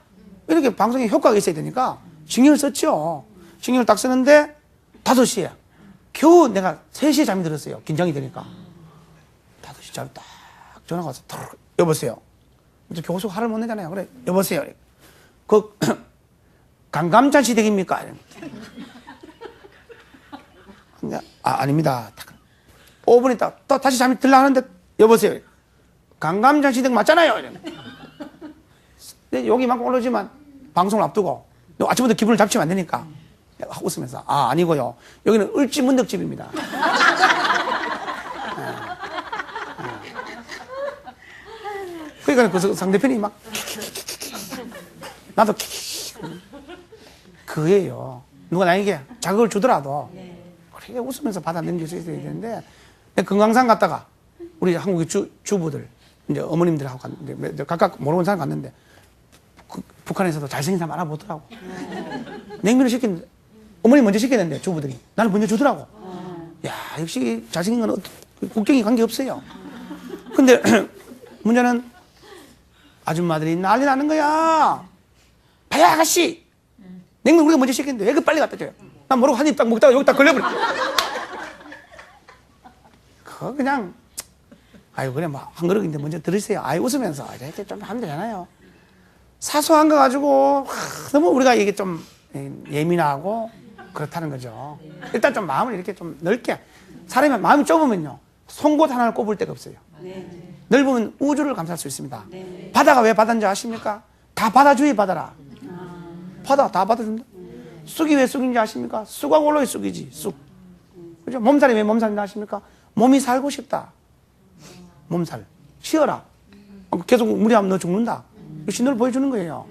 이렇게 방송에 효과가 있어야 되니까 신경을 썼죠. 신경을 딱 쓰는데 5시에 겨우 내가 3시에 잠이 들었어요. 긴장이 되니까 5시 잠이 딱 전화가 와서 여보세요. 교수 화를 못 내잖아요. 그래 여보세요. 그 강감찬 시댁입니까? 아닙니다. 5분 있다 또 다시 잠이 들라 하는데 여보세요. 강감찬 시댁 맞잖아요. 욕이 막 오르지만 방송을 앞두고 아침부터 기분을 잡치면 안 되니까 웃으면서 아니고요. 여기는 을지문덕집입니다. 그러니까 그 상대편이 막 나도 그예요. 누가 나에게 자극을 주더라도 그렇게 웃으면서 받아 넘길 수 있어야 되는데 금강산 갔다가 우리 한국의 주부들 이제 어머님들하고 갔는데 각각 모르는 사람 갔는데 북한에서도 잘생긴 사람 알아보더라고. 냉면을 시켰는데 어머니 먼저 시켰는데 주부들이 나를 먼저 주더라고. 야 역시 잘생긴 건 국경이 관계없어요. 근데 문제는 아줌마들이 난리 나는 거야. 봐야 아가씨 냉면 우리가 먼저 시켰는데 왜 그 빨리 갖다 줘요? 난 모르고 한 입 딱 먹다가 여기 딱 걸려버려. 그거 그냥 아유 그래 뭐 한 그릇인데 먼저 들으세요. 아유 웃으면서 이렇게 좀 하면 되잖아요. 사소한 거 가지고 너무 우리가 이게 좀 예민하고 그렇다는 거죠. 일단 좀 마음을 이렇게 좀 넓게. 사람이 마음이 좁으면요 송곳 하나를 꼽을 데가 없어요. 넓으면 우주를 감쌀 수 있습니다. 바다가 왜 바다인지 아십니까? 다 받아주의 바다라. 바다 다 받아준다. 쑥이 왜 쑥인지 아십니까? 쑥하고 올라의 쑥이지 쑥. 그죠? 몸살이 왜 몸살인지 아십니까? 몸이 살고 싶다. 몸살. 쉬어라. 계속 무리하면 너 죽는다. 신호를 보여주는 거예요.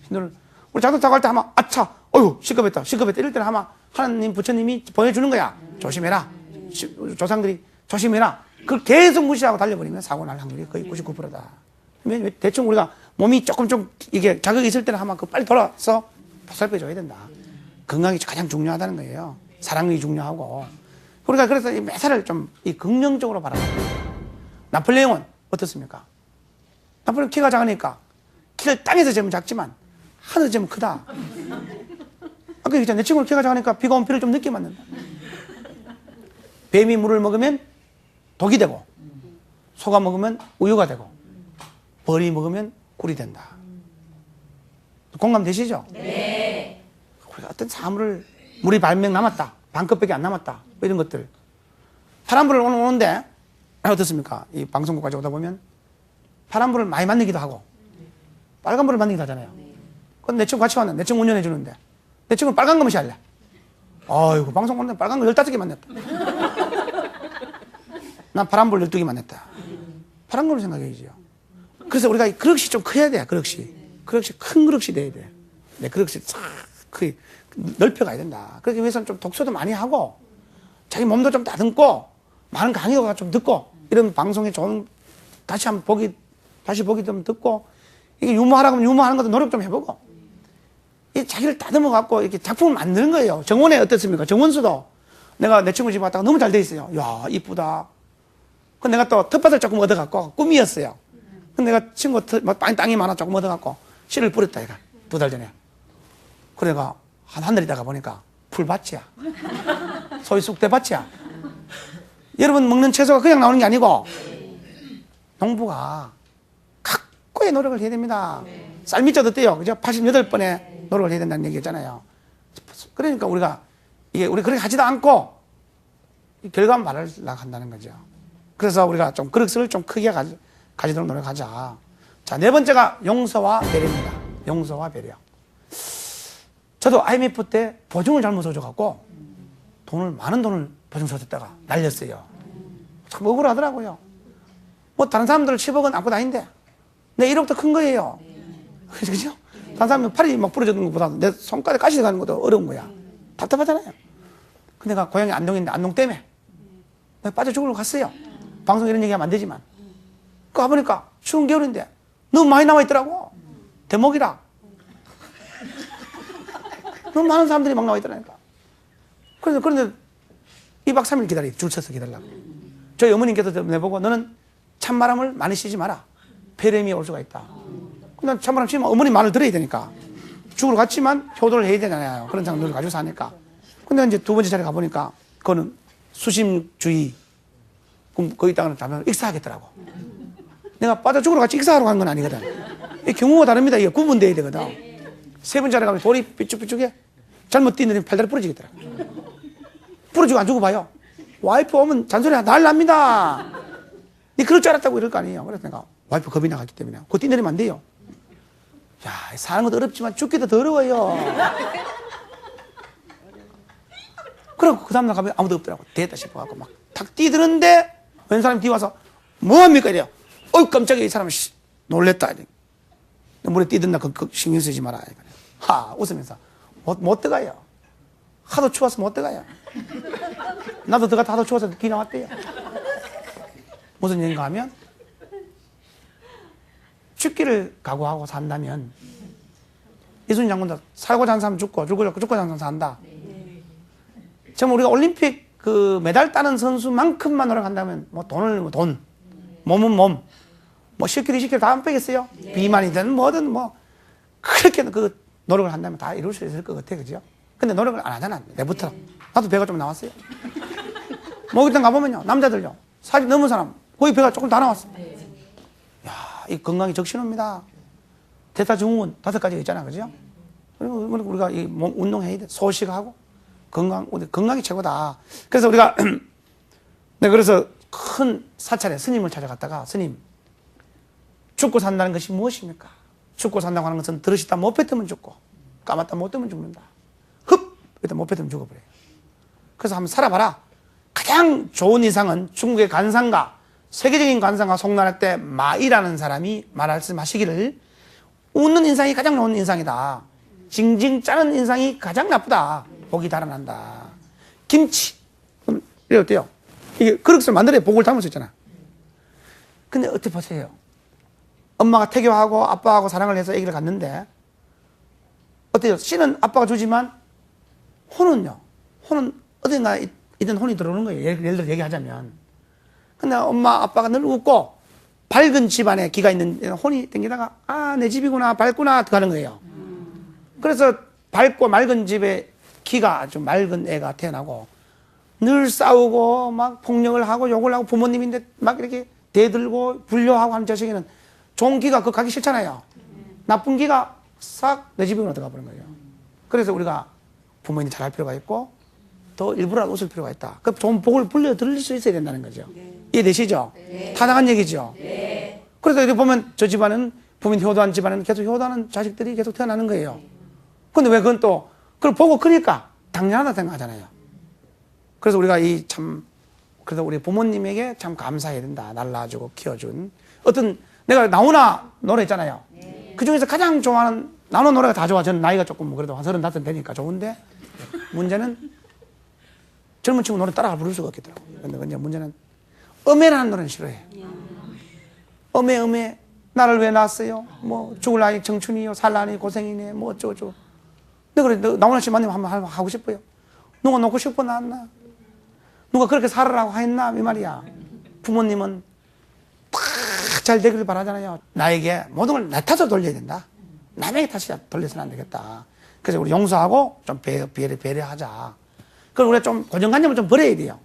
신호를. 우리 자동차 타고 할 때 하면, 아차, 어휴, 시급했다. 이럴 때는 하면 하나님, 부처님이 보여주는 거야. 조심해라. 조상들이 조심해라. 그걸 계속 무시하고 달려버리면 사고 날 확률이 거의 99%다. 대충 우리가 몸이 조금 좀 이게 자극이 있을 때는 하면 그 빨리 돌아서 보살펴줘야 된다. 건강이 가장 중요하다는 거예요. 사랑이 중요하고. 우리가 그래서 이 매사를 좀 이 긍정적으로 바라봅니다. 나폴레옹은 어떻습니까? 나폴레옹 키가 작으니까 키를 땅에서 재면 작지만 하늘에서 재면 크다. 아까 얘기했잖아. 내 친구는 키가 작으니까 비가 오면 비를 좀 늦게 맞는다. 뱀이 물을 먹으면 독이 되고, 소가 먹으면 우유가 되고, 벌이 먹으면 꿀이 된다. 공감되시죠? 네. 우리가 어떤 사물을, 물이 반명 남았다. 반컵밖에 안 남았다. 이런 것들. 파란불을 오늘 오는데, 어떻습니까? 이 방송국까지 오다 보면, 파란불을 많이 만들기도 하고, 빨간불을 만들기도 하잖아요. 그건 내 친구 같이 왔는데, 내 친구 운전해 주는데, 내 친구는 빨간 거 무시할래. 아이고, 방송 오는데 빨간 거 15개 만났다. 난 파란불 12개 만났다. 파란 걸로 생각해야지요. 그래서 우리가 이 그릇이 좀 커야 돼, 그릇이. 그릇이 큰 그릇이 돼야 돼. 내 그릇이 싹 넓혀가야 된다. 그러기 위해서는 좀 독서도 많이 하고, 자기 몸도 좀 다듬고, 많은 강의가 좀 듣고, 이런 방송에 좋은, 다시 보기 좀 듣고, 이게 유머하라고 하면 유머하는 것도 노력 좀 해보고, 이 자기를 다듬어갖고 이렇게 작품을 만드는 거예요. 정원에 어떻습니까? 정원수도 내가 내 친구 집 왔다가 너무 잘 돼 있어요. 야, 이쁘다. 그 내가 또 텃밭을 조금 얻어갖고 꿈이었어요. 근데 내가 친구 땅이 많아 조금 얻어갖고 씨를 뿌렸다, 얘가. 2달 전에. 그래가 한 달 있다가 보니까 풀밭이야. 소위 쑥대밭이야. 여러분 먹는 채소가 그냥 나오는 게 아니고 농부가 각고의 노력을 해야 됩니다. 쌀미자도 떼요. 그죠? 88번의 노력을 해야 된다는 얘기였잖아요. 그러니까 우리 그렇게 하지도 않고 결과만 말하려고 한다는 거죠. 그래서 우리가 좀 그릇을 좀 크게 가지도록 노력하자. 자, 4번째가 용서와 배려입니다. 용서와 배려. 저도 IMF 때 보증을 잘못 써줘갖고 많은 돈을 보증 써줬다가 날렸어요. 참 억울하더라고요. 뭐 다른 사람들 10억은 아무것도 아닌데 내 1억도 큰 거예요. 그죠? 다른 사람은 팔이 막 부러지는 것보다 내 손가락에 가시 가는 것도 어려운 거야. 답답하잖아요. 근데 내가 고향이 안동인데 안동 때문에 내가 빠져 죽으러 갔어요. 방송 이런 얘기하면 안 되지만. 그 가보니까 추운 겨울인데 너무 많이 남아있더라고. 대목이라. 너무 많은 사람들이 막 나와있더라니까. 그런데 2박 3일 줄 서서 기다리려고. 저희 어머님께서 내보고 너는 찬바람을 많이 쉬지 마라. 폐렴이 올 수가 있다. 근데 찬바람 쉬면 어머니 말을 들어야 되니까. 죽으러 갔지만 효도를 해야 되잖아요. 그런 장면을 가지고 사니까. 근데 이제 2번째 자리에 가보니까 그거는 수심주의. 그럼 거기 있다가는 자면 익사하겠더라고. 내가 빠져 죽으러 같이 익사하러 간 건 아니거든. 이 경우가 다릅니다. 이게 구분돼야 되거든. 3번째 자리에 가면 돌이 삐쭉삐쭉해. 잘못 뛰는 팔다리 부러지겠더라고. 부러지고 안 죽어봐요. 와이프 오면 잔소리 날랍니다. 니 그럴 줄 알았다고 이럴 거 아니에요. 그래서 내가 와이프 겁이 나갔기 때문에 그거 뛰내리면 안 돼요. 야, 사는 것도 어렵지만 죽기도 더 어려워요. 그리고 그 다음날 가면 아무도 없더라고. 됐다 싶어갖고 막 탁 뛰드는데 웬 사람이 뛰어와서 뭐합니까 이래요. 어이 깜짝이야 이 사람 놀랬다. 물에 뛰든다 그 신경 쓰지 마라. 하 웃으면서 못 들어가요. 하도 추워서 못 들어가요. 나도 들어갔다 하도 추워서 기 나왔대요. 무슨 얘기인가 하면 죽기를 각오하고 산다면 이순신 장군도 살고자 하는 사람 죽고 죽고자 하는 사람 산다. 정말 우리가 올림픽 그 메달 따는 선수만큼만 노력한다면 뭐 돈, 몸은 몸, 뭐 10kg, 20kg 다 안 빼겠어요? 비만이든 뭐든 뭐 그렇게 그 노력을 한다면 다 이룰 수 있을 것 같아, 그죠? 근데 노력을 안 하잖아, 내부터. 나도 배가 좀 나왔어요. 목욕탕 가보면요, 남자들요, 40 넘은 사람 거의 배가 조금 다 나왔어. 야, 이 건강이 적신호입니다. 대사증후군 5가지가 있잖아, 그죠? 그리고 우리가 이 몸 운동해야 돼, 소식하고. 건강이 최고다. 그래서 우리가, 네, 그래서 큰 사찰에 스님을 찾아갔다가, 스님, 죽고 산다는 것이 무엇입니까? 죽고 산다고 하는 것은 들으시다 못 뱉으면 죽고, 까맣다 못 뜨면 죽는다. 흡! 일단 못 뱉으면 죽어버려요. 그래서 한번 살아봐라. 가장 좋은 인상은 중국의 관상가, 세계적인 관상가 송나라 때 마이라는 사람이 말씀하시기를 웃는 인상이 가장 좋은 인상이다. 징징 짜는 인상이 가장 나쁘다. 복이 달아난다. 김치. 이게 어때요? 이게 그릇을 만들어야 복을 담을 수 있잖아. 근데 어떻게 보세요? 엄마가 태교하고 아빠하고 사랑을 해서 아기를 갖는데 어때요? 씨는 아빠가 주지만 혼은요? 혼은 어딘가 이든 혼이 들어오는 거예요. 예를 들어 얘기하자면. 근데 엄마 아빠가 늘 웃고 밝은 집안에 기가 있는 혼이 땡기다가 아, 내 집이구나, 밝구나 하는 거예요. 그래서 밝고 맑은 집에 기가 아주 맑은 애가 태어나고 늘 싸우고 막 폭력을 하고 욕을 하고 부모님인데 막 이렇게 대들고 불효하고 하는 자식에는 좋은 기가 그거 가기 싫잖아요. 나쁜 기가 싹 내 집으로 들어가 버린 거예요. 그래서 우리가 부모님 잘할 필요가 있고 더 일부러 웃을 필요가 있다. 그 좋은 복을 불려 들릴 수 있어야 된다는 거죠. 이해되시죠? 타당한 얘기죠. 그래서 이렇게 보면 저 집안은 부모님 효도한 집안은 계속 효도하는 자식들이 계속 태어나는 거예요. 근데 왜 그건 또 그걸 보고 크니까 당연하다 생각하잖아요. 그래서 우리가 그래서 우리 부모님에게 참 감사해야 된다. 날 낳아주고 키워준. 어떤, 내가 나훈아 노래 있잖아요. 그 중에서 가장 좋아하는, 나훈아 노래가 다 좋아. 저는 나이가 조금 뭐 그래도 한 35 되니까 좋은데, 문제는 젊은 친구 노래 따라가 부를 수가 없겠더라고요. 근데 이제 문제는, 음해라는 노래는 싫어해. 음해, 나를 왜 낳았어요? 뭐, 죽을 나이 청춘이요, 살라니 고생이네, 뭐 어쩌고저쩌고. 근데 그래, 나훈아 씨 만나면 한번 하고 싶어요. 누가 놓고 싶어 낳았나? 누가 그렇게 살아라고 했나? 이 말이야. 부모님은 다 잘 되기를 바라잖아요. 나에게 모든 걸 내 탓으로 돌려야 된다. 남에게 탓이 돌려서는 안 되겠다. 그래서 우리 용서하고 좀 배려하자. 그리고 우리가 좀 고정관념을 좀 버려야 돼요.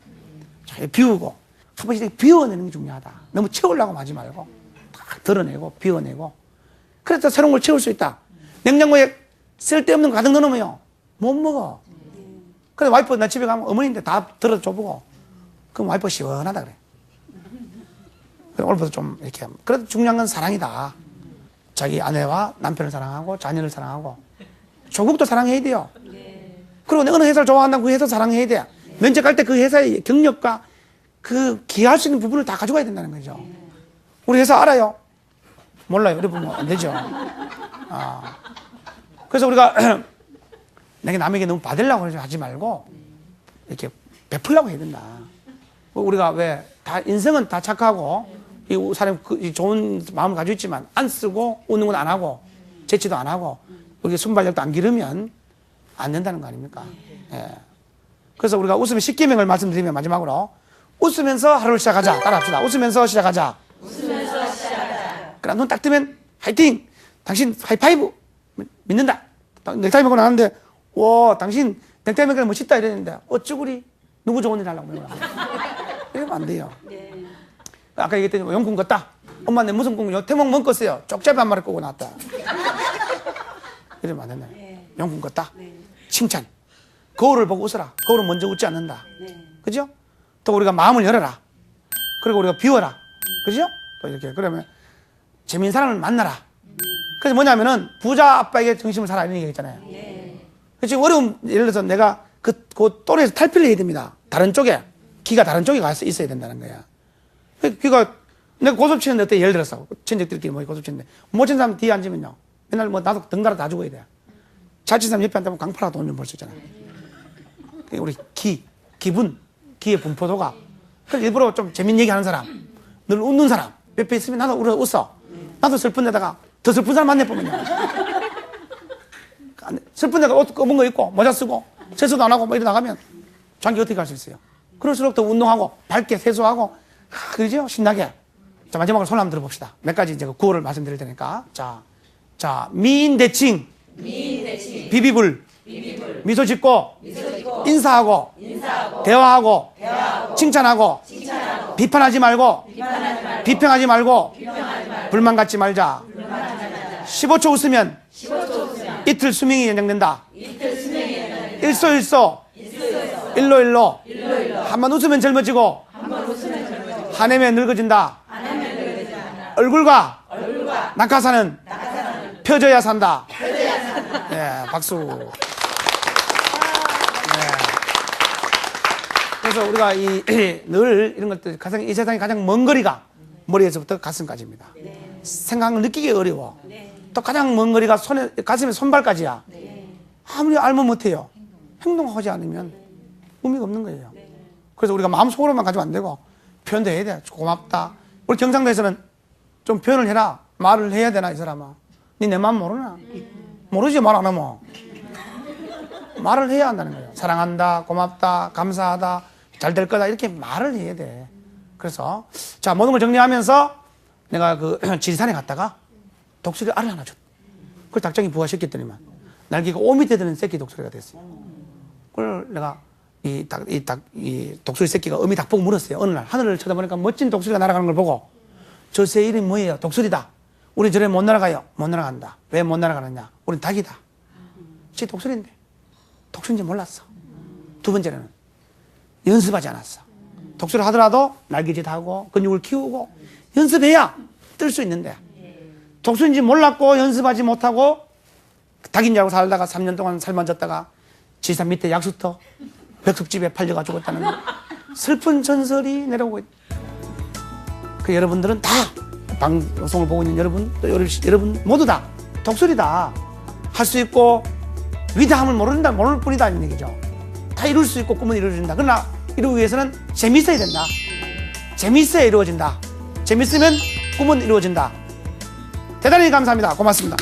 잘 비우고. 한 번씩 비워내는 게 중요하다. 너무 채우려고 하지 말고 다 드러내고 비워내고. 그래서 새로운 걸 채울 수 있다. 냉장고에 쓸데없는 거 가득 넣어놓으면 못 먹어. 그래서 와이프 나 집에 가면 어머니인데 다 들어줘보고 그럼 와이프 시원하다 그래. 오늘부터 좀 이렇게 그래도 중요한 건 사랑이다. 자기 아내와 남편을 사랑하고 자녀를 사랑하고 조국도 사랑해야 돼요. 그리고 어느 회사를 좋아한다면 그 회사 사랑해야 돼. 면접 갈 때 그 회사의 경력과 그 기여할 수 있는 부분을 다 가져가야 된다는 거죠. 우리 회사 알아요? 몰라요. 이래 보면 안 되죠. 그래서 우리가 내가 남에게 너무 받으려고 하지 말고 이렇게 베풀려고 해야 된다. 우리가 왜 다 인생은 다 착하고 이 사람 이 좋은 마음을 가지고 있지만 안 쓰고 웃는 건 안 하고 재치도 안 하고 우리 순발력도 안 기르면 안 된다는 거 아닙니까? 예. 그래서 우리가 웃으면 10계명을 말씀드리면 마지막으로 웃으면서 하루를 시작하자. 따라합시다. 웃으면서 시작하자. 웃으면서 시작하자. 그럼 눈 딱 뜨면 화이팅! 당신 하이파이브 믿는다. 넥타이 메고 나왔는데 와, 당신 넥타이 메고 멋있다 이랬는데 어쩌구리 누구 좋은 일 하려고 이러면 안 돼요. 아까 얘기했더니 용군 껐다. 엄마 내 무슨 꿈이요? 태몽 뭔 껐어요? 쪽잡이 한 마리 끄고 나왔다. 이러면 안 된다. 용군 껐다. 칭찬. 거울을 보고 웃어라. 거울은 먼저 웃지 않는다. 그죠? 또 우리가 마음을 열어라. 그리고 우리가 비워라. 그죠? 또 이렇게 그러면 재미있는 사람을 만나라. 그래서 뭐냐면은 부자 아빠에게 정심을 사라 이런 얘기 있잖아요. 지금 어려운 예를 들어서 내가 그 또래에서 탈피를 해야 됩니다. 다른 쪽에 기가 다른 쪽에 가서 있어야 된다는 거야. 귀가 내가 고소업 치는데 어때? 예를 들어서 친척들끼리 뭐 고소업 치는데 못 친 사람 뒤에 앉으면요 맨날 뭐 나도 덩달아 다 죽어야 돼. 잘 친 사람 옆에 앉으면 강파라도 돈 좀 벌 수 있잖아. 우리 기분 기의 분포도가 그래서 일부러 좀 재밌는 얘기 하는 사람 늘 웃는 사람 옆에 있으면 나도 웃어. 나도 슬픈 데다가 더 슬픈 사람 만나보면요 슬픈 데가 옷 검은 거 입고 모자 쓰고 세수도 안 하고 뭐 이러 나가면 장기 어떻게 할 수 있어요? 그럴수록 더 운동하고 밝게 세수하고 그러죠? 신나게. 자, 마지막으로 손 한번 들어봅시다. 몇 가지 이제 구호를 말씀드릴 테니까. 자, 미인대칭. 비비불. 미소 짓고. 인사하고. 대화하고. 칭찬하고. 비판하지 말고. 비평하지 말고. 불만 갖지 말자. 15초 웃으면. 이틀 수명이 연장된다. 일소일소. 일로일로. 한번 웃으면 젊어지고. 화내면 늙어진다. 얼굴과 낙하산은 펴져야 산다. 예, 박수. 예. 그래서 우리가 늘 이런 것들 가장 이 세상에 가장 먼 거리가 머리에서부터 가슴까지입니다. 생각을 느끼기 어려워. 또 가장 먼 거리가 가슴에 손발까지야. 아무리 알면 못해요. 행동하지 않으면 의미가 없는 거예요. 그래서 우리가 마음속으로만 가지고 안 되고 표현도 해야 돼. 고맙다. 우리 경상도에서는 좀 표현을 해라. 말을 해야 되나 이 사람아. 니 내 마음 모르나? 모르지 말 안 하면. 말을 해야 한다는 거예요. 사랑한다, 고맙다, 감사하다, 잘 될 거다 이렇게 말을 해야 돼. 그래서 자 모든 걸 정리하면서 내가 그 지리산에 갔다가 독수리 알을 하나 줬. 그걸 닭장이 부화시켰더니만 날개가 5m 되는 새끼 독수리가 됐어요. 그걸 내가 이 독수리 새끼가 어미 닭 보고 물었어요. 어느 날 하늘을 쳐다보니까 멋진 독수리가 날아가는 걸 보고 저 새 이름이 뭐예요? 독수리다. 우리 저래 못 날아가요. 못 날아간다. 왜 못 날아가느냐? 우린 닭이다. 지 독수리인데 독수리인지 몰랐어. 두 번째는 연습하지 않았어. 독수리 하더라도 날개짓 하고 근육을 키우고 연습해야 뜰 수 있는데 독수리인지 몰랐고 연습하지 못하고 닭인 줄 알고 살다가 3년 동안 삶아졌다가 지산 밑에 약수터 벽숙집에 팔려가 죽었다는 슬픈 전설이 내려오고 있다. 그 여러분들은 다 방송을 보고 있는 여러분 또 여러분 모두 다 독수리다. 할 수 있고 위대함을 모를 뿐이다 이런 얘기죠. 다 이룰 수 있고 꿈은 이루어진다. 그러나 이루기 위해서는 재밌어야 된다. 재밌어야 이루어진다. 재밌으면 꿈은 이루어진다. 대단히 감사합니다. 고맙습니다.